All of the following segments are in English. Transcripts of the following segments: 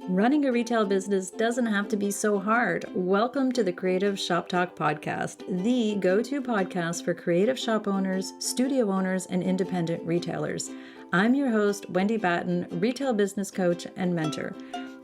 Running a retail business doesn't have to be so hard. Welcome to the Creative Shop Talk podcast, the go-to podcast for creative shop owners, studio owners, and independent retailers. I'm your host, Wendy Batten, retail business coach and mentor.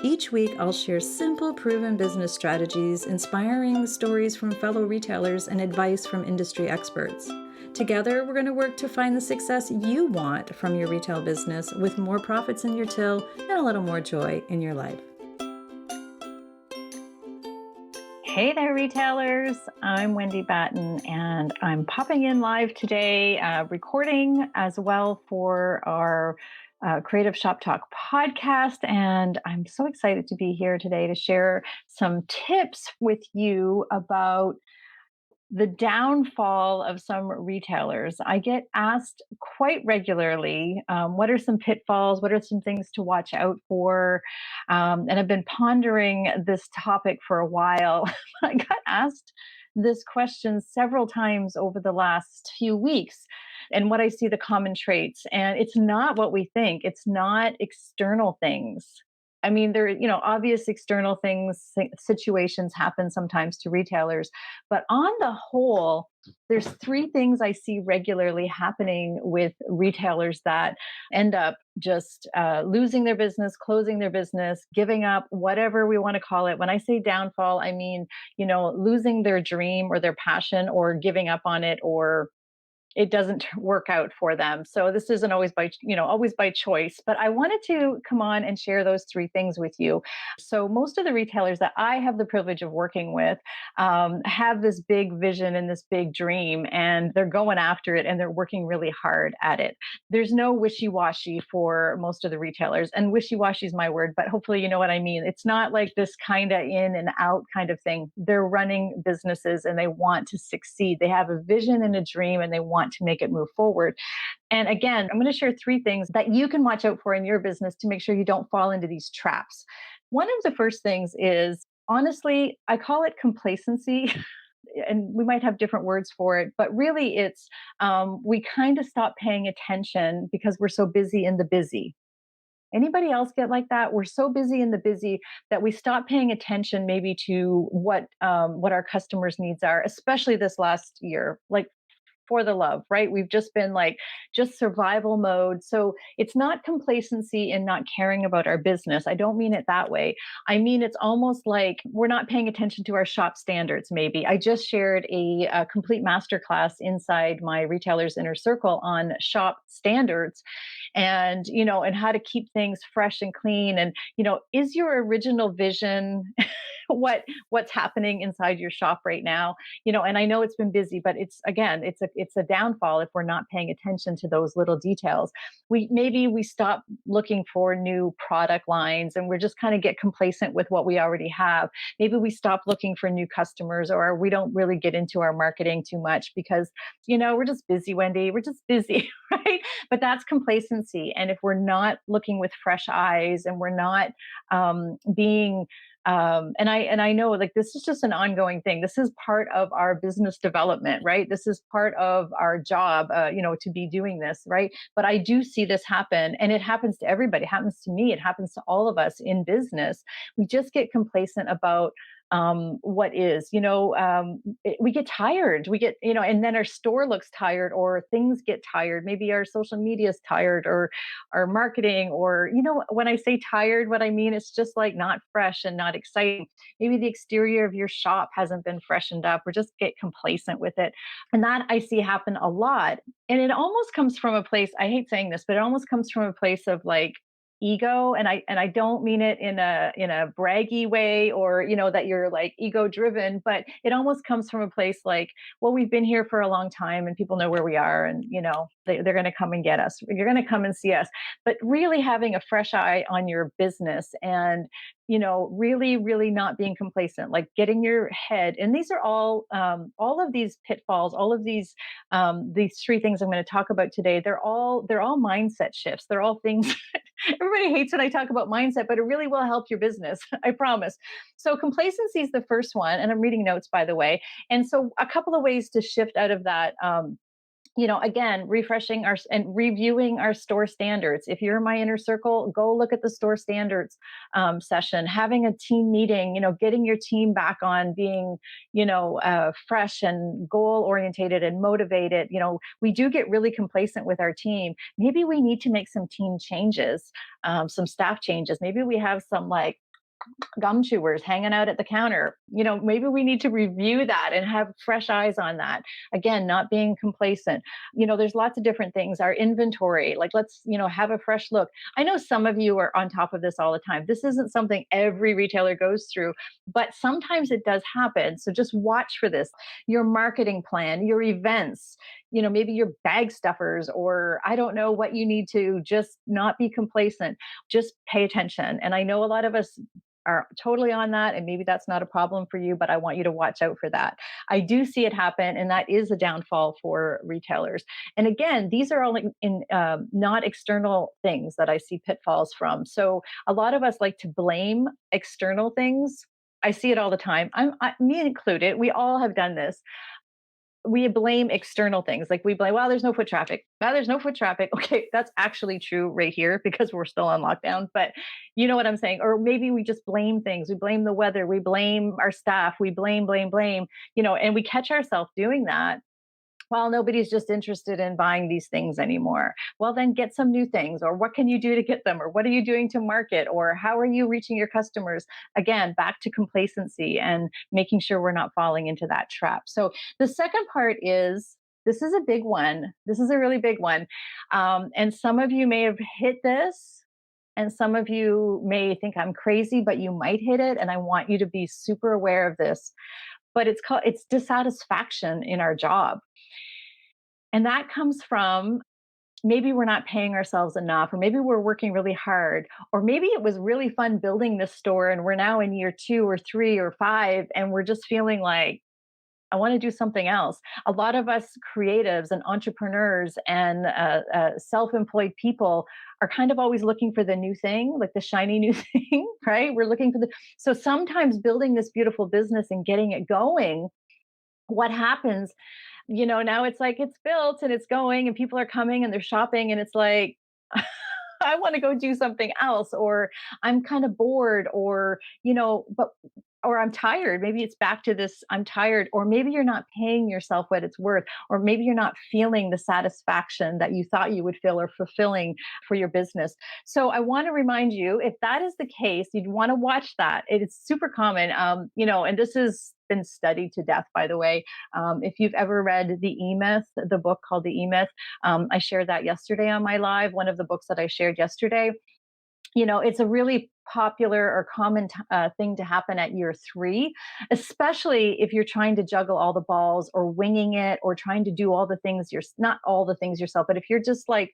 Each week, I'll share simple, proven business strategies, inspiring stories from fellow retailers, and advice from industry experts. Together, we're going to work to find the success you want from your retail business with more profits in your till and a little more joy in your life. Hey there, retailers. I'm Wendy Batten, and I'm popping in live today, recording as well for our Creative Shop Talk podcast. And I'm so excited to be here today to share some tips with you about the downfall of some retailers. I get asked quite regularly, what are some pitfalls? What are some things to watch out for? And I've been pondering this topic for a while. I got asked this question several times over the last few weeks, and what I see the common traits. And it's not what we think. It's not external things. I mean, there, obvious external things, situations happen sometimes to retailers, but on the whole, there's three things I see regularly happening with retailers that end up just losing their business, closing their business, giving up, whatever we want to call it. When I say downfall, I mean, losing their dream or their passion or giving up on it, or it doesn't work out for them. So this isn't always by choice, but I wanted to come on and share those three things with you. So most of the retailers that I have the privilege of working with have this big vision and this big dream, and they're going after it and they're working really hard at it. There's no wishy-washy for most of the retailers, and wishy-washy is my word, but hopefully you know what I mean. It's not like this kind of in and out kind of thing. They're running businesses and they want to succeed. They have a vision and a dream and they want to make it move forward. And again, I'm going to share three things that you can watch out for in your business to make sure you don't fall into these traps. One of the first things is, honestly, I call it complacency. And we might have different words for it, but really it's we kind of stop paying attention because we're so busy in the busy. Anybody else get like that? We're so busy in the busy that we stop paying attention maybe to what our customers' needs are, especially this last year. Like, for the love, right? We've just been like just survival mode. So it's not complacency and not caring about our business. I don't mean it that way. I mean, it's almost like we're not paying attention to our shop standards, maybe. I just shared a complete masterclass inside my Retailers Inner Circle on shop standards and how to keep things fresh and clean. And, is your original vision what's happening inside your shop right now? And I know it's been busy, but it's a downfall if we're not paying attention to those little details. We stop looking for new product lines and we're just kind of get complacent with what we already have. Maybe we stop looking for new customers, or we don't really get into our marketing too much because we're just busy, Wendy. We're just busy, right? But that's complacency. And if we're not looking with fresh eyes and we're not being and I know, like, this is just an ongoing thing. This is part of our business development, right? This is part of our job, to be doing this, right? But I do see this happen, and it happens to everybody. It happens to me. It happens to all of us in business. We just get complacent about what is, we get tired, and then our store looks tired, or things get tired. Maybe our social media is tired, or our marketing, or, when I say tired, what I mean, it's just like not fresh and not exciting. Maybe the exterior of your shop hasn't been freshened up. We just get complacent with it. And that I see happen a lot. And it almost comes from a place, I hate saying this, but it almost comes from a place of like, ego, and I don't mean it in a braggy way, or that you're like ego driven, but it almost comes from a place like, well, we've been here for a long time and people know where we are, and they're going to come and get us, you're going to come and see us. But really having a fresh eye on your business, and really not being complacent, like getting your head. And these are all of these pitfalls, all of these three things I'm going to talk about today. They're all mindset shifts. They're all things. Everybody hates when I talk about mindset, but it really will help your business. I promise. So complacency is the first one, and I'm reading notes, by the way. And so a couple of ways to shift out of that Again, refreshing our and reviewing our store standards. If you're in my inner circle, go look at the store standards session, having a team meeting, getting your team back on being, fresh and goal orientated and motivated. We do get really complacent with our team. Maybe we need to make some team changes, some staff changes. Maybe we have some like gum chewers hanging out at the counter. Maybe we need to review that and have fresh eyes on that. Again, not being complacent. There's lots of different things. Our inventory, like let's, have a fresh look. I know some of you are on top of this all the time. This isn't something every retailer goes through, but sometimes it does happen. So just watch for this. Your marketing plan, your events, maybe your bag stuffers, or I don't know what you need to just not be complacent. Just pay attention. And I know a lot of us are totally on that, and maybe that's not a problem for you, but I want you to watch out for that. I do see it happen, and that is a downfall for retailers. And again, these are all in not external things that I see pitfalls from. So a lot of us like to blame external things. I see it all the time. Me included. We all have done this. We blame external things. Like we blame, well, there's no foot traffic. Well, there's no foot traffic. Okay, that's actually true right here because we're still on lockdown. But you know what I'm saying? Or maybe we just blame things. We blame the weather. We blame our staff. We blame, and we catch ourselves doing that. Well, nobody's just interested in buying these things anymore. Well, then get some new things, or what can you do to get them, or what are you doing to market, or how are you reaching your customers? Again, back to complacency and making sure we're not falling into that trap. So the second part is, this is a big one. This is a really big one. And some of you may have hit this, and some of you may think I'm crazy, but you might hit it. And I want you to be super aware of this. But it's dissatisfaction in our job. And that comes from, maybe we're not paying ourselves enough, or maybe we're working really hard, or maybe it was really fun building this store and we're now in year 2 or 3 or 5 and we're just feeling like, I want to do something else. A lot of us creatives and entrepreneurs and self employed people are kind of always looking for the new thing, like the shiny new thing, right? We're looking for so sometimes building this beautiful business and getting it going, what happens, now it's like it's built and it's going and people are coming and they're shopping and it's like, I want to go do something else, or I'm kind of bored, or, but or I'm tired. Maybe it's back to this, I'm tired, or maybe you're not paying yourself what it's worth, or maybe you're not feeling the satisfaction that you thought you would feel or fulfilling for your business. So I want to remind you, if that is the case, you'd want to watch that. It is super common, and this has been studied to death, by the way. If you've ever read The E-Myth, the book called The E-Myth, I shared that yesterday on my live, one of the books that I shared yesterday. It's a really popular or common thing to happen at year 3, especially if you're trying to juggle all the balls or winging it or trying to do all the things not all the things yourself, but if you're just like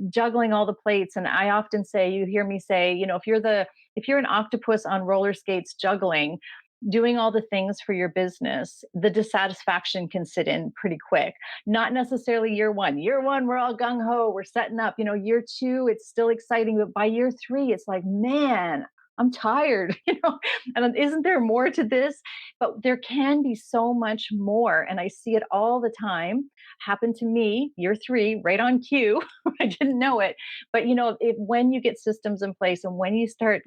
juggling all the plates. And I often say, you hear me say, if you're an octopus on roller skates juggling, doing all the things for your business, the dissatisfaction can sit in pretty quick. Not necessarily year 1. Year 1, we're all gung ho, we're setting up. Year 2, it's still exciting. But by year 3, it's like, man, I'm tired, and isn't there more to this? But there can be so much more. And I see it all the time. Happened to me, year 3, right on cue. I didn't know it. But, when you get systems in place and when you start,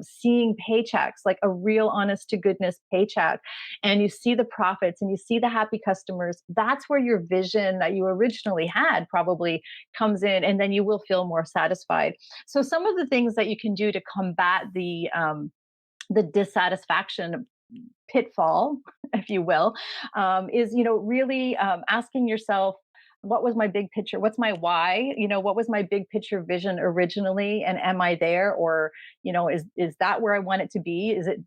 seeing paychecks, like a real honest to goodness paycheck, and you see the profits and you see the happy customers, that's where your vision that you originally had probably comes in. And then you will feel more satisfied. So some of the things that you can do to combat the dissatisfaction pitfall, if you will, is really asking yourself, what was my big picture? What's my why? What was my big picture vision originally? And am I there? Or, is that where I want it to be? Is it,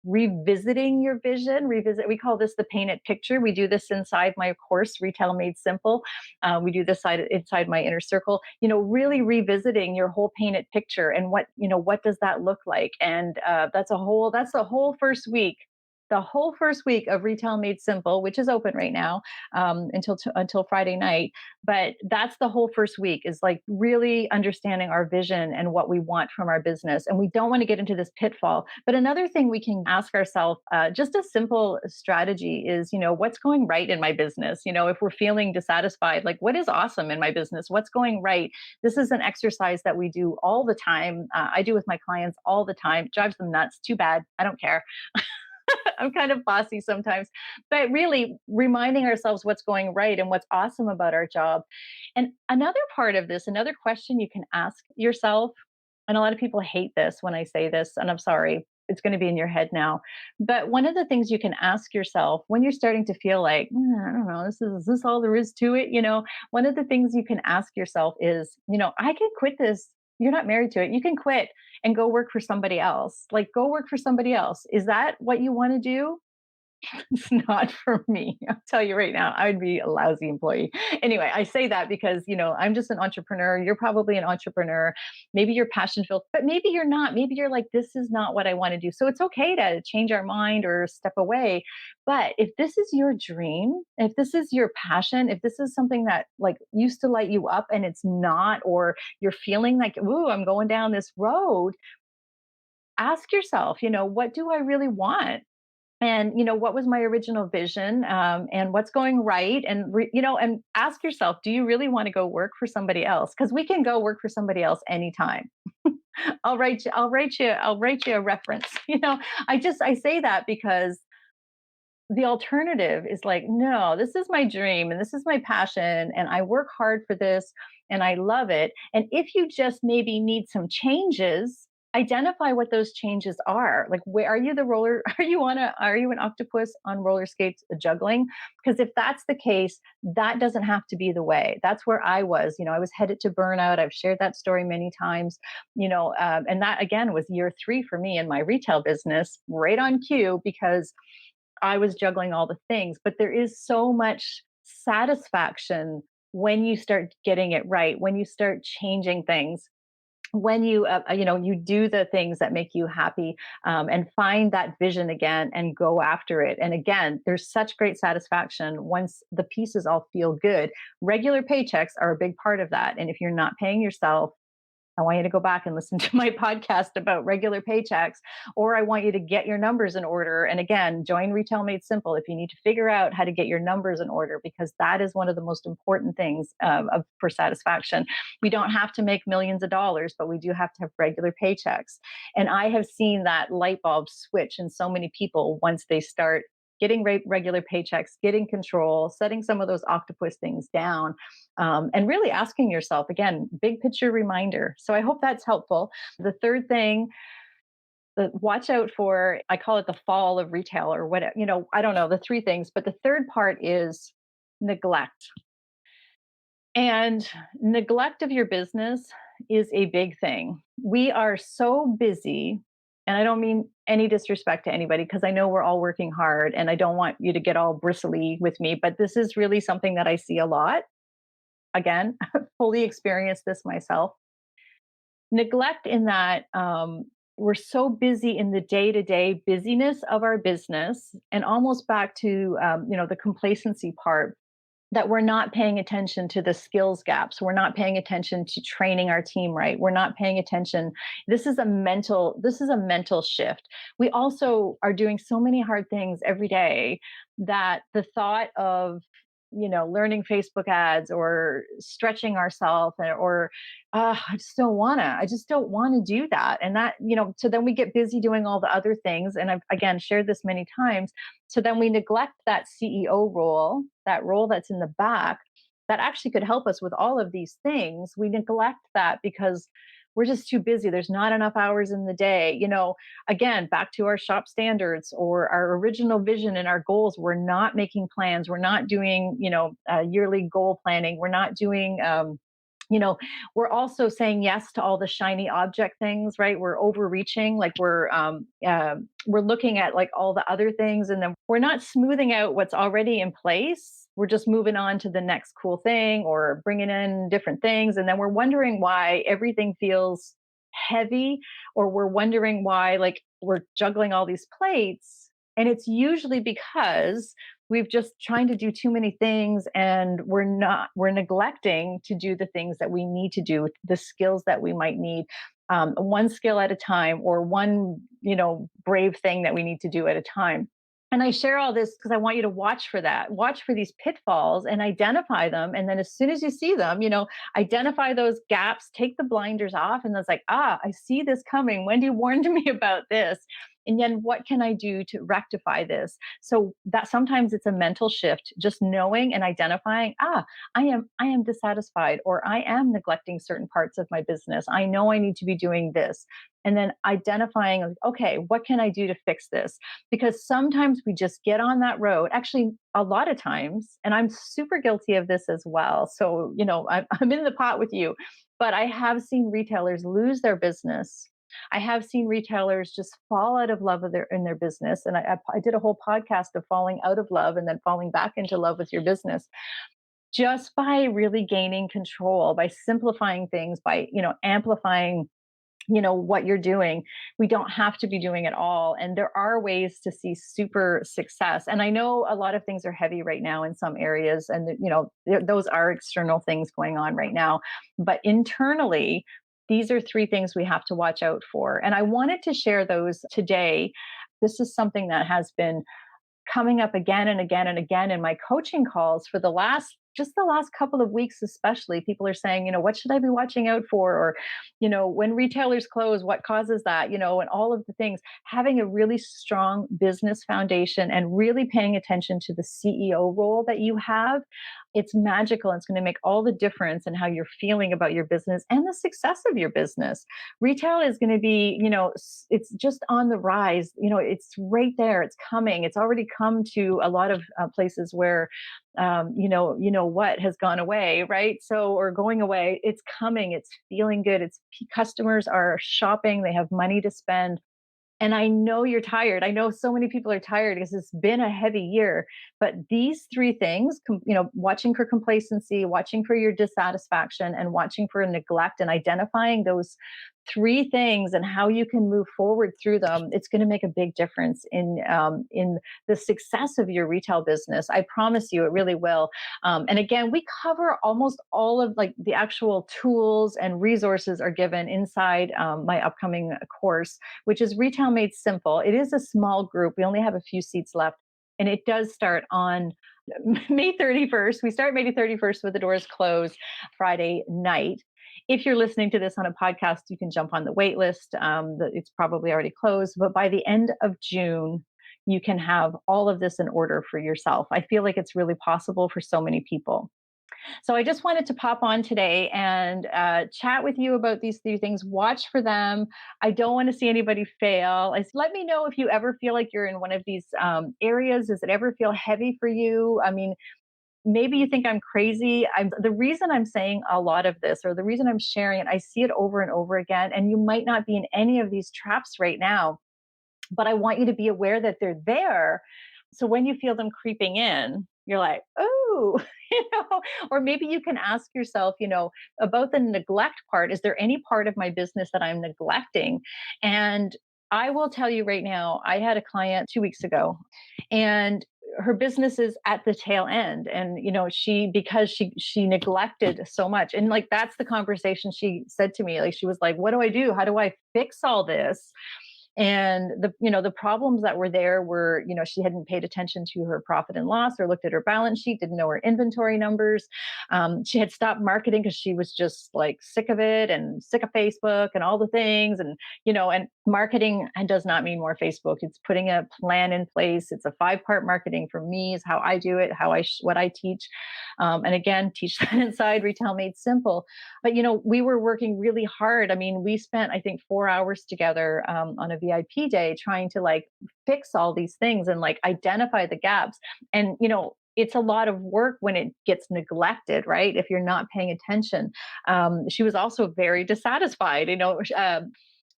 revisiting your vision? We call this the paint it picture. We do this inside my course, Retail Made Simple. We do this inside my inner circle, really revisiting your whole painted picture and what does that look like? And that's the whole first week the whole first week of Retail Made Simple, which is open right now until Friday night. But that's the whole first week, is like really understanding our vision and what we want from our business. And we don't want to get into this pitfall. But another thing we can ask ourselves, just a simple strategy is, what's going right in my business? If we're feeling dissatisfied, like what is awesome in my business? What's going right? This is an exercise that we do all the time. I do with my clients all the time. It drives them nuts. Too bad. I don't care. I'm kind of bossy sometimes, but really reminding ourselves what's going right and what's awesome about our job. And another part of this, another question you can ask yourself, and a lot of people hate this when I say this, and I'm sorry, it's going to be in your head now. But one of the things you can ask yourself when you're starting to feel like, I don't know, is this all there is to it? One of the things you can ask yourself is, I can quit this. You're not married to it. You can quit and go work for somebody else. Like, go work for somebody else. Is that what you want to do? It's not for me. I'll tell you right now, I would be a lousy employee. Anyway, I say that because, I'm just an entrepreneur. You're probably an entrepreneur. Maybe you're passion filled, but maybe you're not. Maybe you're like, this is not what I want to do. So it's okay to change our mind or step away. But if this is your dream, if this is your passion, if this is something that like used to light you up and it's not, or you're feeling like, ooh, I'm going down this road, ask yourself, what do I really want? And what was my original vision, and what's going right, and and ask yourself, do you really want to go work for somebody else? Because we can go work for somebody else anytime. I'll write you a reference. I say that because the alternative is like, no, this is my dream and this is my passion and I work hard for this and I love it. And if you just maybe need some changes, identify what those changes are. Like, where are you? Are you an octopus on roller skates juggling? Because if that's the case, that doesn't have to be the way. That's where I was. I was headed to burnout. I've shared that story many times. And that again was year 3 for me in my retail business, right on cue, because I was juggling all the things. But there is so much satisfaction when you start getting it right, when you start changing things, when you do the things that make you happy, and find that vision again and go after it. And again, there's such great satisfaction once the pieces all feel good. Regular paychecks are a big part of that. And if you're not paying yourself, I want you to go back and listen to my podcast about regular paychecks, or I want you to get your numbers in order. And again, join Retail Made Simple if you need to figure out how to get your numbers in order, because that is one of the most important things for satisfaction. We don't have to make millions of dollars, but we do have to have regular paychecks. And I have seen that light bulb switch in so many people once they start getting regular paychecks, getting control, setting some of those octopus things down, and really asking yourself, again, big picture reminder. So I hope that's helpful. The third thing, watch out for, I call it the fall of retail or whatever, I don't know, the 3 things, but the third part is neglect. And neglect of your business is a big thing. We are so busy, and I don't mean any disrespect to anybody because I know we're all working hard and I don't want you to get all bristly with me, but this is really something that I see a lot. Again, fully experienced this myself. Neglect in that, we're so busy in the day-to-day busyness of our business, and almost back to the complacency part, that we're not paying attention to the skills gaps. We're not paying attention to training our team right. We're not paying attention. This is a mental shift. We also are doing so many hard things every day that the thought of learning Facebook ads or stretching ourselves, or I just don't want to do that. And that, so then we get busy doing all the other things. And I've again shared this many times. So then we neglect that CEO role, that role that's in the back, that actually could help us with all of these things. We neglect that because we're just too busy. There's not enough hours in the day. Again, back to our shop standards or our original vision and our goals. We're not making plans. We're not doing, yearly goal planning. We're not doing, we're also saying yes to all the shiny object things, right? We're overreaching, like we're looking at like all the other things, and then we're not smoothing out what's already in place. We're just moving on to the next cool thing or bringing in different things, and then we're wondering why everything feels heavy, or we're wondering why like we're juggling all these plates And it's usually because we've just trying to do too many things and we're neglecting to do the things that we need to do, the skills that we might need, one skill at a time, or one, brave thing that we need to do at a time. And I share all this because I want you to watch for that, watch for these pitfalls and identify them. And then as soon as you see them, identify those gaps, take the blinders off. And it's like, I see this coming. Wendy warned me about this. And then what can I do to rectify this? So that sometimes it's a mental shift, just knowing and identifying, I am dissatisfied, or I am neglecting certain parts of my business. I know I need to be doing this. And then identifying, like, okay, what can I do to fix this? Because sometimes we just get on that road. Actually, a lot of times, and I'm super guilty of this as well. So, I'm in the pot with you, but I have seen retailers lose their business. I have seen retailers just fall out of love in their business. And I did a whole podcast of falling out of love and then falling back into love with your business, just by really gaining control, by simplifying things, by, amplifying what you're doing. We don't have to be doing it all, and there are ways to see super success. And I know a lot of things are heavy right now in some areas, and those are external things going on right now, but internally, these are three things we have to watch out for, and I wanted to share those today. This is something that has been coming up again and again and again in my coaching calls for the last couple of weeks. Especially, people are saying, what should I be watching out for? Or, when retailers close, what causes that? And all of the things. Having a really strong business foundation and really paying attention to the CEO role that you have, it's magical. It's going to make all the difference in how you're feeling about your business and the success of your business. Retail is going to be, it's just on the rise. It's right there. It's coming. It's already come to a lot of places where, what has gone away, right? So, or going away, it's coming. It's feeling good. It's customers are shopping. They have money to spend. And I know you're tired. I know so many people are tired because it's been a heavy year. But these three things, watching for complacency, watching for your dissatisfaction, and watching for neglect, and identifying those three things and how you can move forward through them, it's going to make a big difference in the success of your retail business. I promise you, it really will. And again, we cover almost all of like the actual tools and resources are given inside my upcoming course, which is Retail Made Simple. It is a small group. We only have a few seats left. And it does start on May 31st. We start May 31st with the doors closed Friday night. If you're listening to this on a podcast, you can jump on the wait list. It's probably already closed, but by the end of June, you can have all of this in order for yourself. I feel like it's really possible for so many people. So I just wanted to pop on today and chat with you about these three things. Watch for them. I don't want to see anybody fail. Let me know if you ever feel like you're in one of these areas. Does it ever feel heavy for you? I mean, maybe you think I'm crazy. The reason I'm saying a lot of this, or the reason I'm sharing it, I see it over and over again. And you might not be in any of these traps right now, but I want you to be aware that they're there. So when you feel them creeping in, you're like, oh, or maybe you can ask yourself, about the neglect part. Is there any part of my business that I'm neglecting? And I will tell you right now, I had a client 2 weeks ago, and her business is at the tail end. And, because she neglected so much. And like, that's the conversation she said to me. Like, she was like, what do I do? How do I fix all this? And the problems that were there were, she hadn't paid attention to her profit and loss, or looked at her balance sheet, didn't know her inventory numbers. She had stopped marketing because she was just like sick of it and sick of Facebook and all the things. And, and marketing does not mean more Facebook. It's putting a plan in place. It's a 5-part marketing for me is how I do it, what I teach. And again, teach that inside Retail Made Simple. But, we were working really hard. I mean, we spent, I think, 4 hours together on a VIP day trying to like fix all these things and like identify the gaps. And, it's a lot of work when it gets neglected, right? If you're not paying attention. She was also very dissatisfied,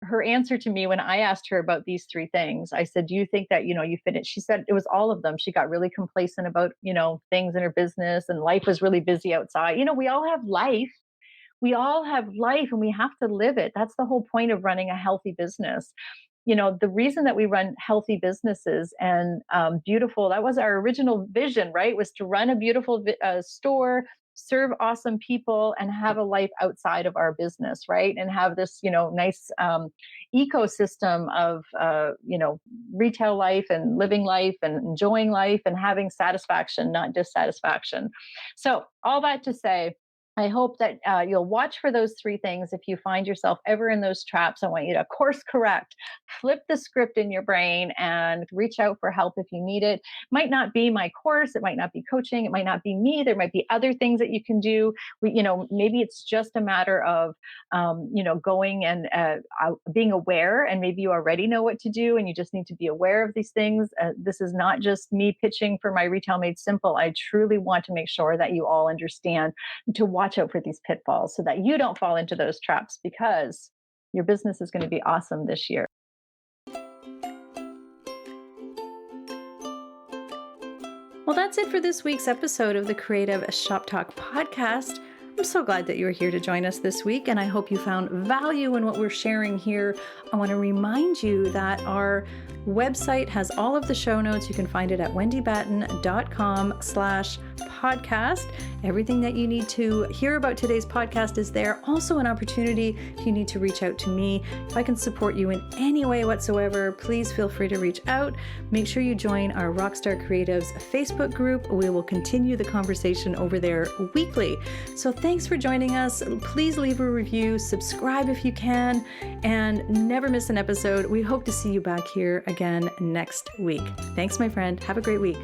her answer to me when I asked her about these three things. I said, do you think that, you finished? She said it was all of them. She got really complacent about, things in her business, and life was really busy outside. We all have life. We all have life, and we have to live it. That's the whole point of running a healthy business. the reason that we run healthy businesses and beautiful, that was our original vision, right? Was to run a beautiful store, serve awesome people, and have a life outside of our business, right? And have this, nice ecosystem of, retail life and living life and enjoying life and having satisfaction, not dissatisfaction. So, all that to say, I hope that you'll watch for those three things. If you find yourself ever in those traps, I want you to course correct, flip the script in your brain, and reach out for help if you need it. Might not be my course, it might not be coaching, it might not be me. There might be other things that you can do. Maybe it's just a matter of, going and being aware, and maybe you already know what to do, and you just need to be aware of these things. This is not just me pitching for my Retail Made Simple. I truly want to make sure that you all understand to watch out for these pitfalls so that you don't fall into those traps, because your business is going to be awesome this year. Well, that's it for this week's episode of the Creative Shop Talk podcast. I'm so glad that you were here to join us this week, and I hope you found value in what we're sharing here. I want to remind you that our website has all of the show notes. You can find it at wendybatten.com/podcast. Everything that you need to hear about today's podcast is there. Also an opportunity if you need to reach out to me. If I can support you in any way whatsoever, please feel free to reach out. Make sure you join our Rockstar Creatives Facebook group. We will continue the conversation over there weekly. So thanks for joining us. Please leave a review, subscribe if you can, and never miss an episode. We hope to see you back here again next week. Thanks, my friend. Have a great week.